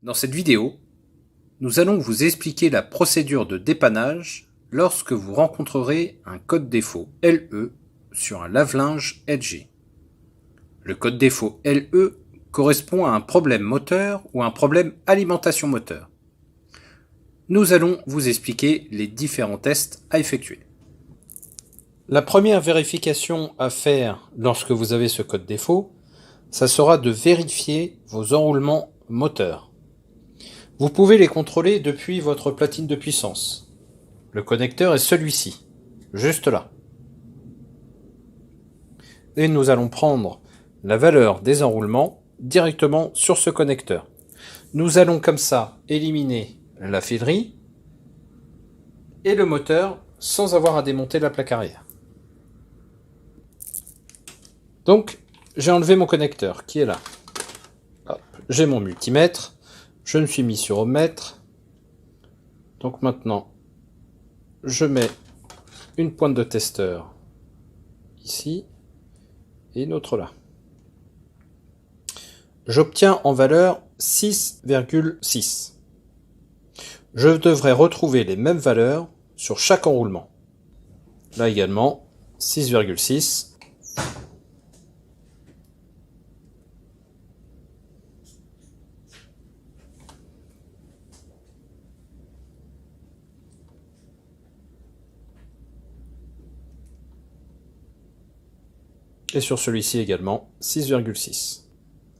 Dans cette vidéo, nous allons vous expliquer la procédure de dépannage lorsque vous rencontrerez un code défaut LE sur un lave-linge LG. Le code défaut LE correspond à un problème moteur ou un problème alimentation moteur. Nous allons vous expliquer les différents tests à effectuer. La première vérification à faire lorsque vous avez ce code défaut, ça sera de vérifier vos enroulements moteurs. Vous pouvez les contrôler depuis votre platine de puissance. Le connecteur est celui-ci, juste là. Et nous allons prendre la valeur des enroulements directement sur ce connecteur. Nous allons comme ça éliminer la filerie et le moteur sans avoir à démonter la plaque arrière. Donc, j'ai enlevé mon connecteur qui est là. J'ai mon multimètre. Je me suis mis sur ohmmètre. Donc maintenant, je mets une pointe de testeur ici et une autre là. J'obtiens en valeur 6,6. Je devrais retrouver les mêmes valeurs sur chaque enroulement. Là également, 6,6. Et sur celui-ci également, 6,6.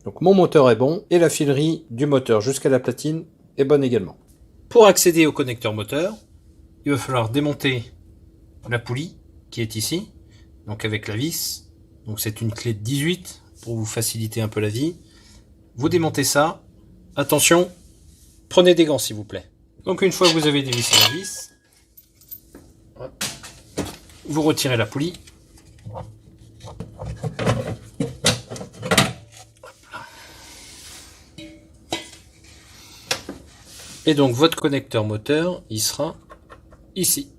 Donc mon moteur est bon, et la filerie du moteur jusqu'à la platine est bonne également. Pour accéder au connecteur moteur, il va falloir démonter la poulie qui est ici, donc avec la vis. Donc c'est une clé de 18 pour vous faciliter un peu la vie. Vous démontez ça. Attention, prenez des gants s'il vous plaît. Donc une fois que vous avez dévissé la vis, vous retirez la poulie. Et donc votre connecteur moteur, il sera ici.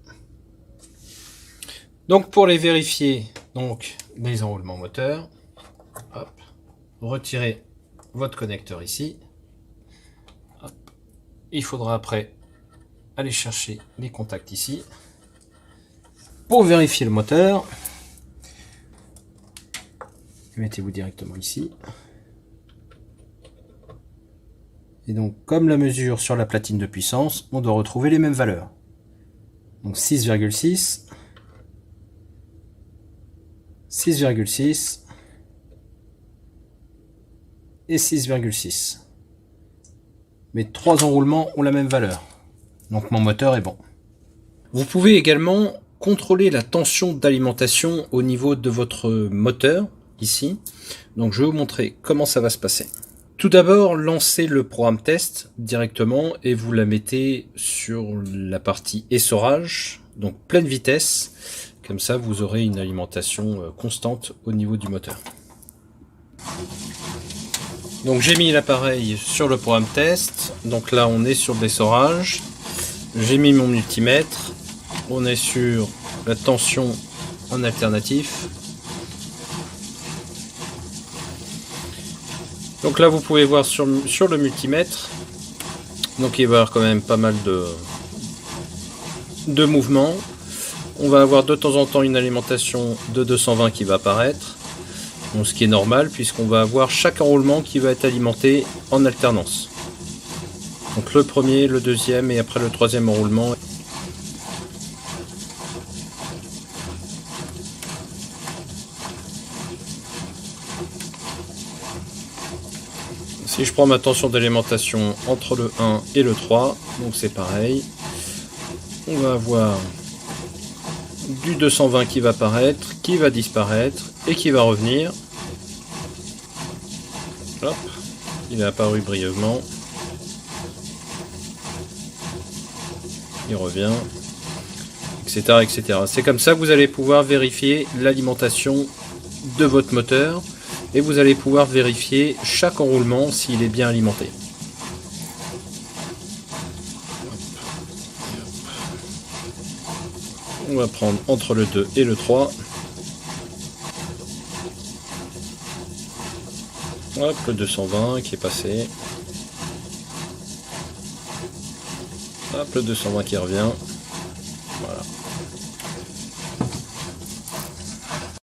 Donc pour les vérifier, donc les enroulements moteurs, hop, retirez votre connecteur ici. Hop. Il faudra après aller chercher les contacts ici. Pour vérifier le moteur, mettez-vous directement ici. Et donc, comme la mesure sur la platine de puissance, on doit retrouver les mêmes valeurs. Donc 6,6, 6,6 et 6,6. Mes trois enroulements ont la même valeur. Donc mon moteur est bon. Vous pouvez également contrôler la tension d'alimentation au niveau de votre moteur, ici. Donc je vais vous montrer comment ça va se passer. Tout d'abord, lancez le programme test directement et vous la mettez sur la partie essorage, donc pleine vitesse. Comme ça, vous aurez une alimentation constante au niveau du moteur. Donc j'ai mis l'appareil sur le programme test. Donc là, on est sur l'essorage. J'ai mis mon multimètre. On est sur la tension en alternatif. Donc là, vous pouvez voir sur le multimètre, donc il va y avoir quand même pas mal de mouvements. On va avoir de temps en temps une alimentation de 220 qui va apparaître, donc ce qui est normal puisqu'on va avoir chaque enroulement qui va être alimenté en alternance. Donc le premier, le deuxième et après le troisième enroulement. Si je prends ma tension d'alimentation entre le 1 et le 3, donc c'est pareil. On va avoir du 220 qui va apparaître, qui va disparaître et qui va revenir. Hop, il est apparu brièvement. Il revient, etc., etc. C'est comme ça que vous allez pouvoir vérifier l'alimentation de votre moteur. Et vous allez pouvoir vérifier chaque enroulement s'il est bien alimenté. On va prendre entre le 2 et le 3. Hop, le 220 qui est passé. Hop, le 220 qui revient. Voilà.